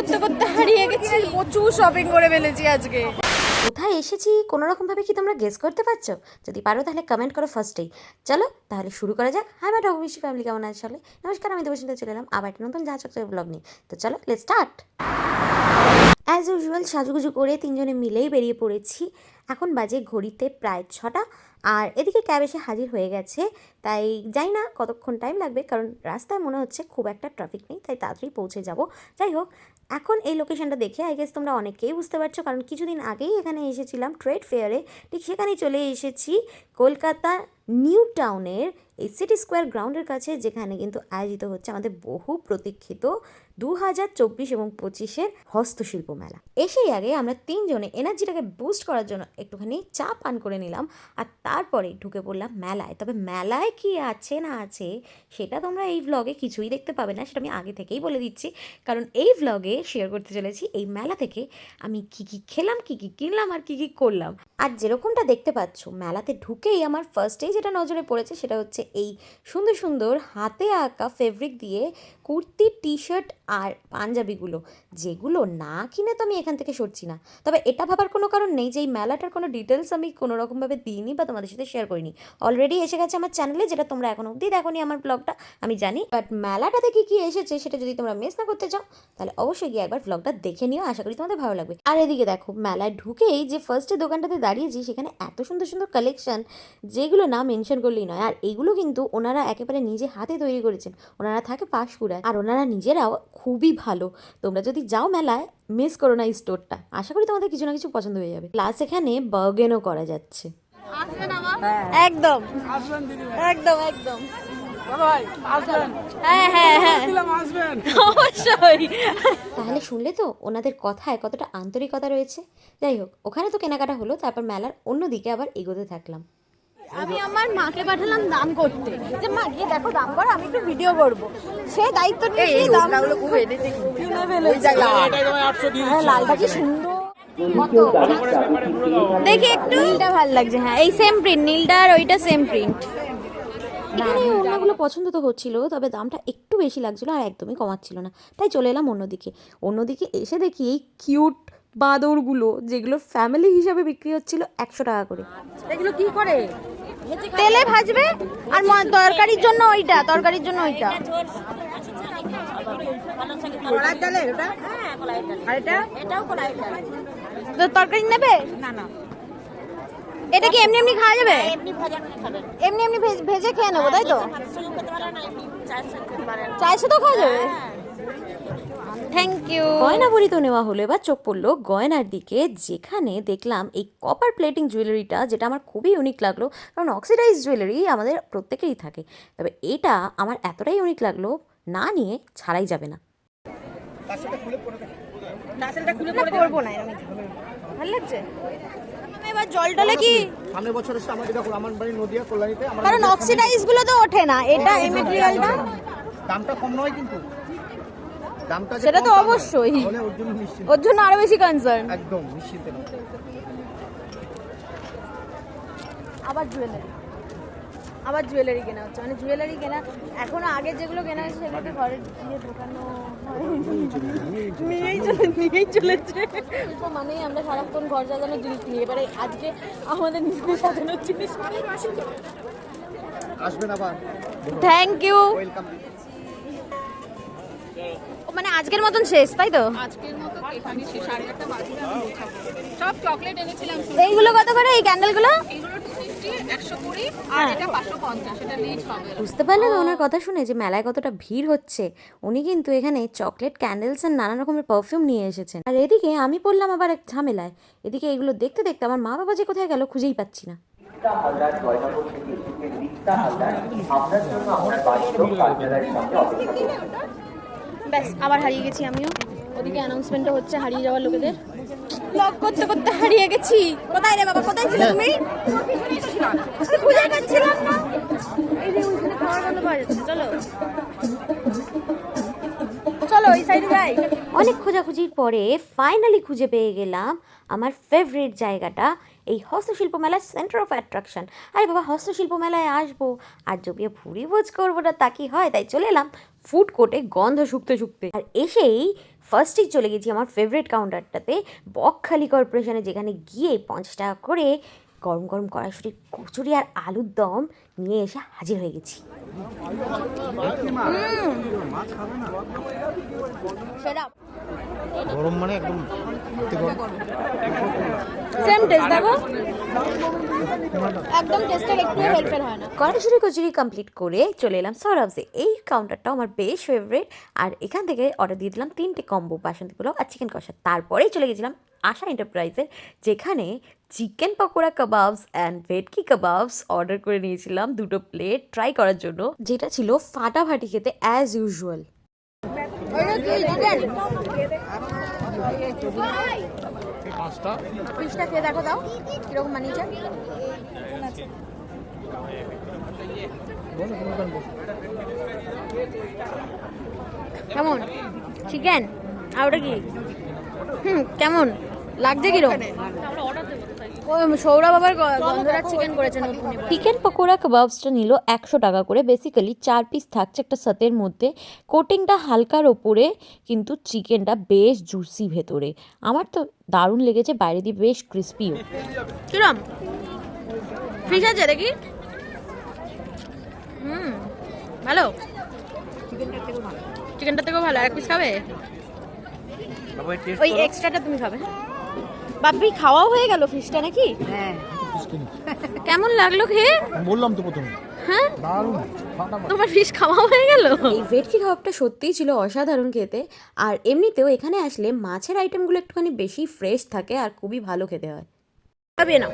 করতে করতে হারিয়ে গেছি, প্রচুর শপিং করে ফেলেছি আজকে। কোথায় এসেছি কোনো রকমভাবে কি তোমরা গেস করতে পারছো? যদি পারো তাহলে কমেন্ট করো ফার্স্টেই। চলো তাহলে শুরু করা যাক। হাই মাই ডগমিষ্টি ফ্যামিলি, কেমন আছে চলে? নমস্কার, আমি দেবস্মিতা চলে এলাম আবার একটা নতুন যা চকচকে ব্লগ নিয়ে। তো চলো লেটস স্টার্ট। অ্যাজ ইউজুয়াল সাজুগুজু করে তিনজনে মিলেই বেরিয়ে পড়েছি। এখন বাজে ঘড়িতে প্রায় 6টা, আর এদিকে ক্যাব এসে হাজির হয়ে গেছে। তাই জানি না কতক্ষণ টাইম লাগবে, কারণ রাস্তায় মনে হচ্ছে খুব একটা ট্রাফিক নেই, তাই তাড়াতাড়ি পৌঁছে যাব। যাই হোক, এখন এই লোকেশনটা দেখে আই গেস তোমরা অনেকেই বুঝতে পারছো, কারণ কিছুদিন আগেই এখানে এসেছিলাম ট্রেড ফেয়ারে। ঠিক সেখানেই চলে এসেছি কলকাতা নিউ টাউনের এই সিটি স্কোয়ার গ্রাউন্ডের কাছে, যেখানে কিন্তু আয়োজিত হচ্ছে আমাদের বহু প্রতীক্ষিত 2024 এবং 25-এর হস্তশিল্প মেলা। এসেই আগে আমরা তিনজনে এনার্জিটাকে বুস্ট করার জন্য একটুখানি চা পান করে নিলাম, আর তারপরে ঢুকে পড়লাম মেলায়। তবে মেলায় কি আছে না আছে সেটা তোমরা এই ভ্লগে কিছুই দেখতে পাবে না, সেটা আমি আগে থেকেই বলে দিচ্ছি, কারণ এই ভ্লগে শেয়ার করতে চলেছি এই মেলা থেকে আমি কি কি খেলাম, কি কি কিনলাম, আর কি কি করলাম। আর যেরকমটা দেখতে পাচ্ছ, মেলাতে ঢুকেই আমার ফার্স্টেই যেটা নজরে পড়েছে সেটা হচ্ছে এই সুন্দর সুন্দর হাতে আঁকা ফেব্রিক দিয়ে কুর্তি, টি শার্ট আর পাঞ্জাবিগুলো, যেগুলো না কিনে তো আমি এখান থেকে সরছি না। তবে এটা ভাবার কোনো কারণ নেই যে এই মেলাটার কোনো ডিটেলস আমি কোনো রকমভাবে দিইনি বা তোমাদের সাথে শেয়ার করিনি। অলরেডি এসে গেছে আমার চ্যানেলে, যেটা তোমরা এখন অবধি দেখোনি আমার ব্লগটা, আমি জানি। বাট মেলাটাতে কি কি এসেছে সেটা যদি তোমরা মিস না করতে চাও, তাহলে অবশ্যই গিয়ে একবার ব্লগটা দেখে নিও, আশা করি তোমাদের ভালো লাগবে। আর এদিকে দেখো, মেলায় ঢুকেই যে ফার্স্টে দোকানটাতে দাঁড়িয়েছি, সেখানে এত সুন্দর সুন্দর কালেকশন, যেগুলো না মেনশন করলেই নয়। আর এইগুলো কিন্তু ওনারা একেবারে নিজে হাতে তৈরি করেছেন। ওনারা থাকে পাঁশকুড়ায়, আর ওনারা নিজেরাও খুবই ভালো। তোমরা যদি যাও মেলায়, মিস করো না এই স্টোরটা, আশা করি তোমাদের কিছু না কিছু পছন্দ হয়ে যাবে। প্লাস এখানে বার্গেনও করা যাচ্ছে। একদম একদম একদম হ্যাঁ হ্যাঁ হ্যাঁ অবশ্যই। তাহলে শুনলে তো ওনাদের কথায় কতটা আন্তরিকতা রয়েছে। যাই হোক, ওখানে তো কেনাকাটা হলো, তারপর মেলার অন্যদিকে আবার এগোতে থাকলাম। আমি আমার মাকে পাঠালাম দাম করতে, যে মা গিয়ে দেখো দাম করো, আমি একটু ভিডিও করব। সে দায়িত্ব নিয়ে সেই দামগুলো খুব এডিটিং কিনে ফেলেছে। হ্যাঁ, লালটা কি সুন্দর, কত দেখি একটু, নীলটা ভালো লাগছে। হ্যাঁ, এই সেম প্রিন্ট, নীলটা আর ওইটা সেম প্রিন্ট। এখানে ওড়নাগুলো পছন্দ তো হচ্ছিল, তবে দামটা একটু বেশি লাগছিল আর একদমই কমাচ্ছিল না, তাই চলে এলাম অন্যদিকে। অন্যদিকে এসে দেখি এই কিউট বাঁদরগুলো, যেগুলো ফ্যামিলি হিসাবে বিক্রি হচ্ছিল 100 টাকা করে। এগুলো কি করে তেলে ভাজবে, আর তরকারির জন্য ওইটা, তরকারির জন্য ওইটা কড়াই ডালে, ওটা আর এটা এটাও কড়াই ডালে। তো তরকারি নেবে না? না, এটা কি এমনি এমনি খাওয়া যাবে? এমনি ভাজা খাবেন, এমনি এমনি ভেজে খেয়ে নেবো, তাই তো? চায়ের সাথেও খাওয়া যাবে। Thank you. গয়না বড়ি তো নেওয়া হলো, এবার চোখ পড়লো গয়নার দিকে, যেখানে দেখলাম এই কপার প্লেটিং জুয়েলারিটা, যেটা আমার খুবই ইউনিক লাগলো, কারণ অক্সিডাইজ জুয়েলারি আমাদের প্রত্যেকেরই থাকে। তবে এটা আমার এতটাই ইউনিক লাগলো, না নিয়ে ছাড়াই যাবে না। করবো না, ভালো লাগছে। এবার জল টলে কি সামনের বছর এসে আমাকে দেখো, আমার বাড়ি নদিয়া কল্যাণীতে। কারণ অক্সিডাইজ গুলো তো ওঠে না, এটা এই ম্যাটেরিয়ালটা দামটা কম নয়, কিন্তু দামটা যে সেটা তো কম তা নয়। অবশ্যই, তাহলে ওর জন্য নিশ্চিন্ত, ওর জন্য আরো বেশি কনসার্ন। একদম নিশ্চিন্ত না। আবার জুয়েলারি কেনা হচ্ছে, মানে জুয়েলারি কেনা এখনো আগে যেগুলো কেনা হচ্ছে সেগুলোকে ঘরে গিয়ে ঢোকানো নিয়েই চলেছে। তো মানে আমরা সারাক্ষণ ঘর সাজানোর জিনিস নিয়ে, এবারে আজকে আমাদের নিজেদের সাজানোর জিনিস। আসবেন আবার, থ্যাংক ইউ। ওয়েলকাম। মানে আজকের মতন শেষ, তাই তো? আজকের মতো এখানে শেষ, 8:30 বাজে আমি গোছাবো। সব চকলেট এনেছিলাম। এইগুলো কত করে, এই ক্যান্ডেলগুলো? এগুলো 250, 120 আর এটা 550, এটা রিচ হবে। বুঝতে পারলে তো ওনার কথা শুনে যে মেলায় কতটা ভিড় হচ্ছে। উনি কিন্তু এখানে চকলেট, ক্যান্ডেলস আর নানা রকমের পারফিউম নিয়ে এসেছেন। আর এদিকে আমি পড়লাম আবার এক ঝামেলায়। এদিকে এগুলো দেখতে দেখতে আমার মা বাবা যে কোথায় গেল খুঁজেই পাচ্ছি না। ব্যাস, আবার হারিয়ে গেছি আমিও। ওদিকে অ্যানাউন্সমেন্টও হচ্ছে হারিয়ে যাওয়ার লোকেদের। ব্লগ করতে করতে হারিয়ে গেছি। কোথায় রে বাবা, কোথায় ছিলে তুমি? খুঁজে পাচ্ছিলাম না। এই যে ওখানে খাওয়ার গন্ধ পাওয়া যাচ্ছে, চলো চলো এই সাইডে যাই। অনেক খোঁজাখুঁজির পরে ফাইনালি খুঁজে পেয়ে গেলাম আমার ফেভারিট জায়গাটা, এই হস্তশিল্প মেলার সেন্টার অফ অ্যাট্রাকশন। আরে বাবা, হস্তশিল্প মেলায় আসবো আর জমিয়ে ভুড়ি ভোজ করবো না তা কি হয়? তাই চলে এলাম ফুড কোর্টে গন্ধ শুকতে শুকতে। আর এসেই ফার্স্টেই চলে গেছি আমার ফেভারিট কাউন্টারটাতে, বকখালি কর্পোরেশনে, যেখানে গিয়ে 50 টাকা করে গরম গরম কড়াইশুঁটি, কচুরি আর আলুর দম নিয়ে এসে হাজির হয়ে গেছি। গরম মানে একদম সেম টেস্ট দেখো, একদম টেস্টের একটু হেল্পের হয় না। কড়াইশুঁটি কচুরি কমপ্লিট করে চলে এলাম সৌরভসে। এই কাউন্টারটাও আমার বেশ ফেভারিট, আর এখান থেকে অর্ডার দিয়ে দিলাম 3টে কম্বো, বাসন্তী পোলাও আর চিকেন কষা। তারপরেই চলে গেছিলাম আশা এন্টারপ্রাইজে, যেখানে চিকেন পকোড়া কাবাবস অ্যান্ড ভেটকি কাবাবস অর্ডার করে নিয়েছিলাম 2টো প্লেট ট্রাই করার জন্য, যেটা ছিল ফাটাফাটি খেতে অ্যাজ ইউজুয়াল। ফিশটা খেয়ে দেখো, দাও কিরকম বানিয়েছে। কেমন চিকেন? আর ওটা কি? কেমন লাগছে? কিরকম? সৌরভ আবার গন্ধরাজ চিকেন করেছেন। চিকেন পকোড়া কাবাবসটা নিল 100 টাকা করে। বেসিক্যালি 4 পিস থাকছে একটা সাতের মধ্যে, কোটিংটা হালকার ওপরে, কিন্তু চিকেনটা বেশ জুসি ভেতরে। আমার তো দারুণ লেগেছে, বাইরে দিয়ে বেশ ক্রিস্পিও। কিরম ফিশ আছে দেখি? ভালো, চিকেনটা থেকেও ভালো। এক পিস খাবে? ওই এক্সট্রাটা তুমি খাবে? বাপি খাওয়াও হয়ে গেল ফিশটা নাকি? হ্যাঁ। কেমন লাগলো খেয়ে? বললাম তো প্রথমে, হ্যাঁ দারুণ। তোমার ফিশ খাওয়া হয়ে গেল? এই ভেটকি কাবাবটা সত্যিই ছিল অসাধারণ খেতে। আর এমনিতেও এখানে আসলে মাছের আইটেমগুলো একটুখানি বেশি ফ্রেশ থাকে আর খুবই ভালো খেতে হয়। খাবে না?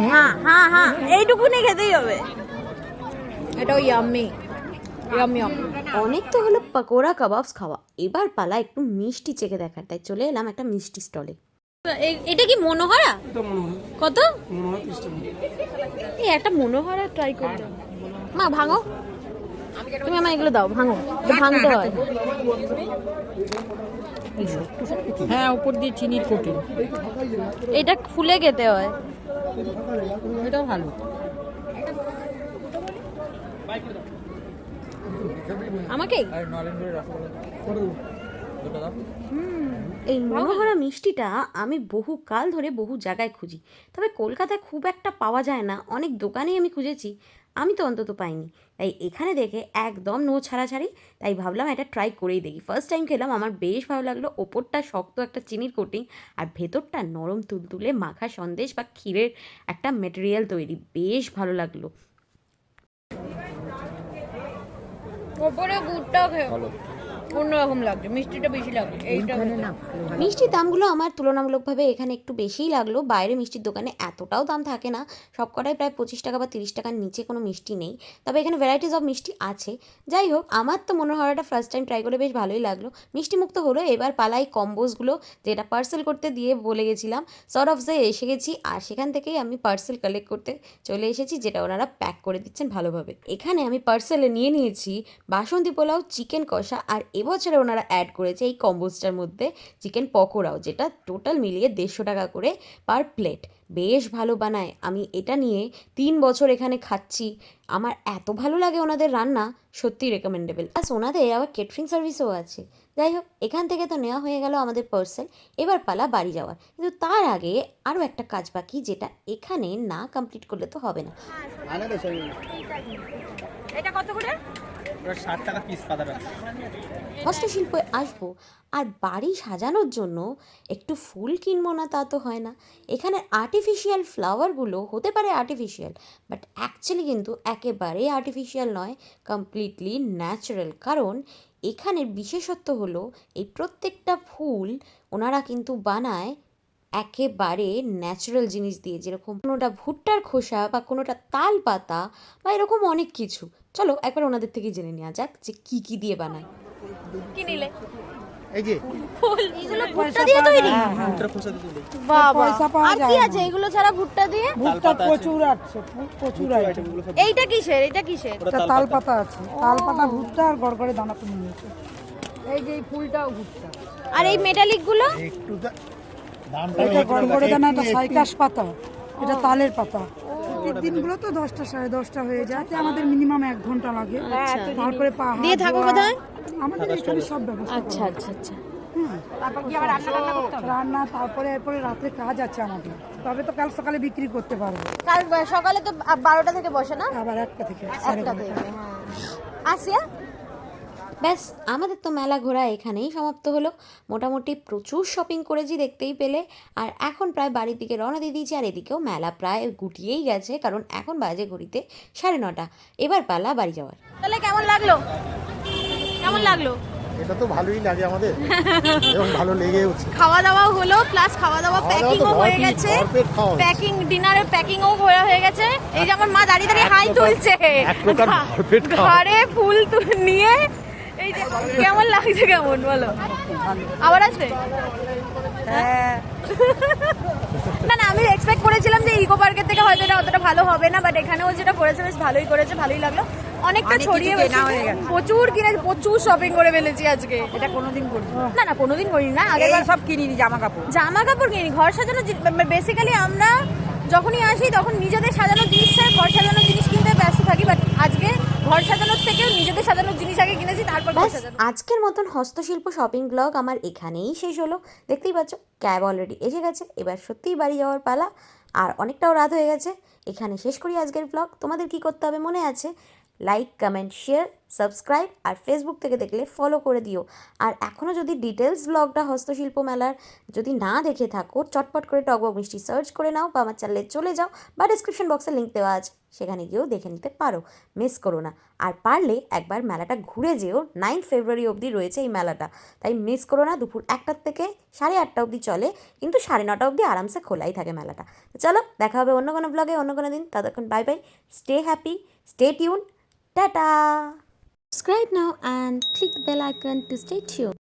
হ্যাঁ হ্যাঁ হ্যাঁ, এইটুকুনি খেতেই হবে। এটা ইয়াম্মি ইয়াম্মি। অনেক তো হলো পকোড়া কাবাবস খাওয়া, এবার পালা একটু মিষ্টি চেখে দেখার, তাই চলে এলাম একটা মিষ্টি স্টলে। এটা কি মনোহরা? কত? এই একটা মনোহরা ট্রাই করতে। মা ভাঙো, তুমি আমার এগুলো দাও, ভাঙো। ভাঙতে হয়। হ্যাঁ, উপর দিয়ে চিনির কোটিং। এটা ফুলে খেতে হয়। এটাও ভালো। আমাকে এই মনোহরা মিষ্টিটা আমি বহু কাল ধরে বহু জায়গায় খুঁজি, তবে কলকাতায় খুব একটা পাওয়া যায় না। অনেক দোকানেই আমি খুঁজেছি, আমি তো অন্তত পাইনি। তাই এখানে দেখে একদম নো ছাড়াছাড়ি, তাই ভাবলাম এটা ট্রাই করেই দেখি। ফার্স্ট টাইম খেলাম, আমার বেশ ভালো লাগলো। ওপরটা শক্ত একটা চিনির কোটিং, আর ভেতরটা নরম তুলতুলে মাখা সন্দেশ বা ক্ষীরের একটা মেটেরিয়াল তৈরি, বেশ ভালো লাগলো। ওপরে গুড়টাও অন্যরকম লাগছে, মিষ্টিটা বেশি লাগছে। এইটা মিষ্টির দামগুলো আমার তুলনামূলকভাবে এখানে একটু বেশিই লাগলো। বাইরে মিষ্টির দোকানে এতটাও দাম থাকে না, সবকটাই প্রায় 25 টাকা বা 30 টাকার নিচে কোনো মিষ্টি নেই। তবে এখানে ভ্যারাইটিস অফ মিষ্টি আছে। যাই হোক, আমার তো মনোহরাটা ফার্স্ট টাইম ট্রাই করে বেশ ভালোই লাগলো। মিষ্টি মুক্ত হলো। এবার পালাই কম্বোসগুলো, যেটা পার্সেল করতে দিয়ে বলে গেছিলাম। সৌরভসে এসে গেছি, আর সেখান থেকেই আমি পার্সেল কালেক্ট করতে চলে এসেছি, যেটা ওনারা প্যাক করে দিচ্ছেন ভালোভাবে। এখানে আমি পার্সেলে নিয়ে নিয়েছি বাসন্তী পোলাও, চিকেন কষা, আর এবছরে ওনারা অ্যাড করেছে এই কম্বোসটার মধ্যে চিকেন পকোড়াও, যেটা টোটাল মিলিয়ে 150 টাকা করে পার প্লেট। বেশ ভালো বানায়। আমি এটা নিয়ে 3 বছর এখানে খাচ্ছি, আমার এত ভালো লাগে ওনাদের রান্না, সত্যিই রেকমেন্ডেবল। প্লাস ওনাদের আবার কেটারিং সার্ভিসও আছে। যাই হোক, এখান থেকে তো নেওয়া হয়ে গেল আমাদের পার্সেল, এবার পালা বাড়ি যাওয়ার। কিন্তু তার আগে আরও একটা কাজ বাকি, যেটা এখানে না কমপ্লিট করলে তো হবে না। এটা কত করে? 60 টাকা পিস পাতাটা। হস্তশিল্পে আসবো, আর বাড়ি সাজানোর জন্য একটু ফুল কিনবো না, তা তো হয় না। এখানে আর্টিফিশিয়াল ফ্লাওয়ারগুলো হতে পারে আর্টিফিশিয়াল, বাট অ্যাকচুয়ালি কিন্তু একেবারেই আর্টিফিশিয়াল নয়, কমপ্লিটলি ন্যাচারাল। কারণ এখানের বিশেষত্ব হলো এই প্রত্যেকটা ফুল ওনারা কিন্তু বানায় একেবারে ন্যাচারাল জিনিস দিয়ে, যেরকম কোনোটা ভুট্টার খোসা বা কোনোটা তাল পাতা বা এরকম অনেক কিছু। চলো একবার ওনাদের থেকে জেনে নেওয়া যাক যে কি কি দিয়ে বানায়। কি নিলে? এই যে ফুল, এগুলো ভুট্টা দিয়ে তৈরি? ভুট্টার খোসা দিয়ে তুলে। বাবা, আর কি আছে এগুলো ছাড়া ভুট্টা দিয়ে? ভুট্টা প্রচুর আছে, প্রচুর আইটেম। এইটা কিসের? এটা কিসের? এটা তাল পাতা আছে, তাল পাতা ভুট্টা আর গড়গড়ে দানা তো নিয়েছে। এই যে এই ফুলটাও ভুট্টা। আর এই মেটালিক গুলো? একটু দামটা এটা গড়গড়ে দানা, এটা সাইকাস পাতা, এটা তালের পাতা। এই দিনগুলো তো 10টা 10:30 হয়ে যায়, তাতে আমাদের মিনিমাম 1 ঘন্টা লাগে। তারপরে দিয়ে থাকো কোথায়? আমাদের এখানে সব ব্যবস্থা। আচ্ছা আচ্ছা আচ্ছা। তারপর কি আবার রান্না করতে হবে? রান্না, তারপরে এরপরে রাত্রে কাজ আছে আমাদের, তবে তো কাল সকালে বিক্রি করতে পারবো। কাল সকালে তো 12টা থেকে বসে না? আবার 1টা থেকে 1টা থেকে, হ্যাঁ। আসিয়া ব্যাস আমাদের তো মেলা ঘোরা এখানেই সমাপ্ত হলো। মোটামুটি প্রচুর শপিং করেছি দেখতেই পেলে। আর এখন প্রায় বাড়ির দিকে রওনা দিয়ে দিয়েছি। আর এদিকেও মেলা প্রায় গুটিয়েই গেছে, কারণ এখন বাজে ঘড়িতে 9:30। এবার পালা বাড়ি যাওয়ার। তাহলে কেমন লাগলো? কেমন লাগলো? এটা তো ভালোই লাগে আমাদের এবং ভালো লেগেওছে। খাওয়া দাওয়াও হলো, প্লাস খাওয়া দাওয়া খাওয়া দাওয়া তো প্যাকিংও হয়ে ভরপেট গেছে। খাওয়া হয়েছে। প্যাকিং, ডিনারের প্যাকিংও হয়ে গেছে। এই যে আমার মা দাঁড়িয়ে দাঁড়িয়ে হাই তুলছে, এক প্রকার ভরপেট খাওয়া। ঘরে ফুল নিয়ে। এই যে কেমন লাগছে, কেমন বলো? আবার আসবে? না না, আমি এক্সপেক্ট করেছিলাম যে ইকো পার্কের থেকে হয়তো এটা অতটা ভালো হবে না, বাট এখানেও যেটা করেছে বেশ ভালোই করেছে, ভালোই লাগলো। অনেকটা ছড়িয়ে প্রচুর কিনে, প্রচুর শপিং করে ফেলেছি আজকে। এটা কোনোদিন করি না না, কোনোদিন করিনি না। আগে সব কিনিনি, জামা কাপড় কিনি, ঘর সাজানো। বেসিক্যালি আমরা যখনই আসি তখন নিজেদের সাজানোর জিনিস ছাড়া ঘর সাজানোর জিনিস কিনতে ব্যস্ত থাকি, বাট আজকে ঘর সাজানোর থেকেও নিজেদের সাজানোর জিনিস আগে কিনেছি, তারপর ঘর ব্যাস সাজানো। আজকের মতন হস্তশিল্প শপিং ব্লগ আমার এখানেই শেষ হলো। দেখতেই পাচ্ছ ক্যাব অলরেডি এসে গেছে। এবার সত্যিই বাড়ি যাওয়ার পালা। আর অনেকটাও রাত হয়ে গেছে। এখানে শেষ করি আজকের ব্লগ। তোমাদের কি করতে হবে মনে আছে? লাইক, কমেন্ট, শেয়ার, সাবস্ক্রাইব, আর ফেসবুক থেকে দেখলে ফলো করে দিও। আর এখনও যদি ডিটেলস ব্লগটা হস্তশিল্প মেলার যদি না দেখে থাকো, চটপট করে টকবক মিষ্টি সার্চ করে নাও, বা আমার চ্যানেলে চলে যাও, বা ডিসক্রিপশন বক্সে লিঙ্ক দেওয়া আছে, সেখানে গিয়েও দেখে নিতে পারো। মিস করো না। আর পারলে একবার মেলাটা ঘুরে যেও। 9 ফেব্রুয়ারি অবধি রয়েছে এই মেলাটা, তাই মিস করো না। দুপুর 1টা থেকে 8:30 অবধি চলে, কিন্তু 9:30 অবধি আরামসে খোলাই থাকে মেলাটা। তো চলো, দেখা হবে অন্য কোনো ব্লগে অন্য কোনো দিন। ততক্ষণ bye bye, stay happy, stay tune, tata. Subscribe now and click the bell icon to stay tuned.